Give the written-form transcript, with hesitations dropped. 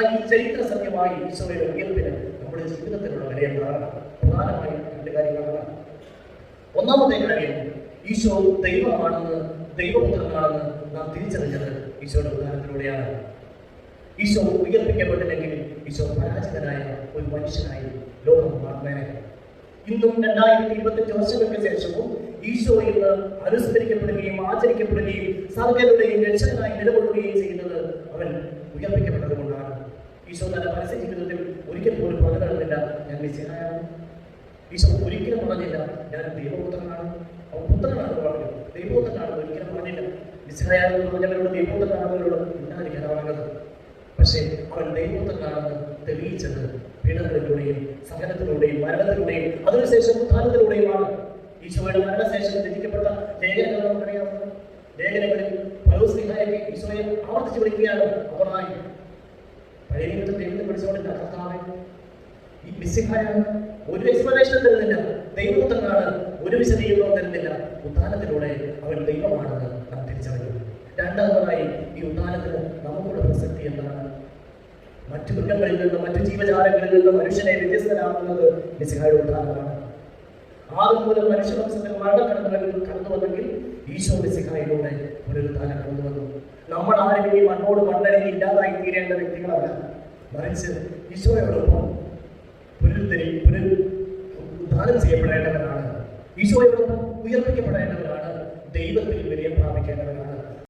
ഈ ചരിത്ര സത്യമായി ഈശോയുടെ ഉയർപ്പിന് നമ്മുടെ ജീവിതത്തിലുള്ള വിലയെന്താണ്? പ്രധാനമായും രണ്ട് കാര്യങ്ങളാണ്. ഒന്നാമത്തെ കാര്യം, ഈശോ ദൈവമാണെന്ന്, ദൈവപുത്രനാണെന്ന് നാം തിരിച്ചറിഞ്ഞത് ഈശോയുടെ ഉദാഹരണത്തിലൂടെയാണ്. ഈശോ ഉയർപ്പിക്കപ്പെട്ടില്ലെങ്കിൽ ഈശോ പരാജിതനായ ഒരു മനുഷ്യനായി ലോകം മാറുന്നേനെ. ഇന്നും 2025 വർഷങ്ങൾക്ക് ശേഷവും ഈശോ ഇന്ന് അനുസ്മരിക്കപ്പെടുകയും ആചരിക്കപ്പെടുകയും സർവരുടെയും രക്ഷകനായി നിലകൊള്ളുകയും ചെയ്യുന്നത് അവൻ ഉയർപ്പിക്കപ്പെട്ടത് കൊണ്ടാണ്. ഈശോ തന്റെ പരസ്യ ജീവിതത്തിൽ ഒരിക്കൽ പോലും പറഞ്ഞില്ല ഞാൻ മെസ്സിഹായാണ്. ഈശോ ഒരിക്കലും പറഞ്ഞില്ല ഞാൻ ദൈവപുത്രനാണ്, അവൻ പുത്രനാണെന്ന് പറഞ്ഞു. ദൈവപുത്രനാണെന്ന് ഒരിക്കലും പറഞ്ഞില്ല. മെസ്സിഹായെന്ന് പറഞ്ഞവരോട് ദൈവപുത്രനാണെന്നവരോട് ഉണ്ടായിരിക്കാൻ പറഞ്ഞത്. പക്ഷേ അവൻ ദൈവപുത്രനാണെന്ന് തെളിയിച്ചത് പീഡനത്തിലൂടെയും സഹനത്തിലൂടെയും മരണത്തിലൂടെയും അതിനുശേഷം ഉത്ഥാനത്തിലൂടെയുമാണ്. ഈശോയുടെ മരണശേഷം രചിക്കപ്പെട്ട ലേഖനങ്ങൾ നമുക്കറിയാവുന്ന ലേഖനങ്ങളിൽ പൗലോസ്ലീഹായൊക്കെ ഈശോയെ ആവർത്തിച്ചു വിളിക്കുകയാണ് അവനായി. പഴയ നിയമത്തിൽ ദൈവത്തെ വിളിച്ചുകൊണ്ടില്ല കർത്താവേ, ഈ മെസ്സിഹായാണ്. ഒരു എക്സ്പ്ലനേഷൻ തരുന്നില്ല. ദൈവപുത്രനാണ്, ഒരു വിശദീകരണവും തരുന്നില്ല. ഉത്ഥാനത്തിലൂടെ അവൻ ദൈവമാണെന്ന് നാം തിരിച്ചറിഞ്ഞു. രണ്ടാമതായി ഈ ഉത്ഥാനത്തിന് നമുക്കുള്ള പ്രസക്തി എന്താണ്? മറ്റു മൃഗങ്ങളിൽ നിന്ന്, മറ്റു ജീവജാലങ്ങളിൽ നിന്ന് മനുഷ്യനെ വ്യത്യസ്തനാകുന്നത് മെസ്സിഹായുടെ ഉത്ഥാനമാണ്. ആദ്യം മൂലം മനുഷ്യവംശത്തിൽ മരണക്കടന്നുകളിൽ കടന്നു വന്നെങ്കിൽ ഈശോ മെസ്സിഹായിലൂടെ പുനരുത്ഥാനം കടന്നുവന്നു. നമ്മൾ ആരും ഈ മണ്ണോട് മണ്ണടങ്ങി ഇല്ലാതായി തീരേണ്ട വ്യക്തികളല്ല, മറിച്ച് ഈശോയോടൊപ്പം ഉത്ഥാനം ചെയ്യപ്പെടേണ്ടവരാണ്. ഈശോയോടൊപ്പം ഉയർപ്പിക്കപ്പെടേണ്ടവരാണ്. ദൈവത്തിൽ വിലയം പ്രാപിക്കേണ്ടവരാണ്.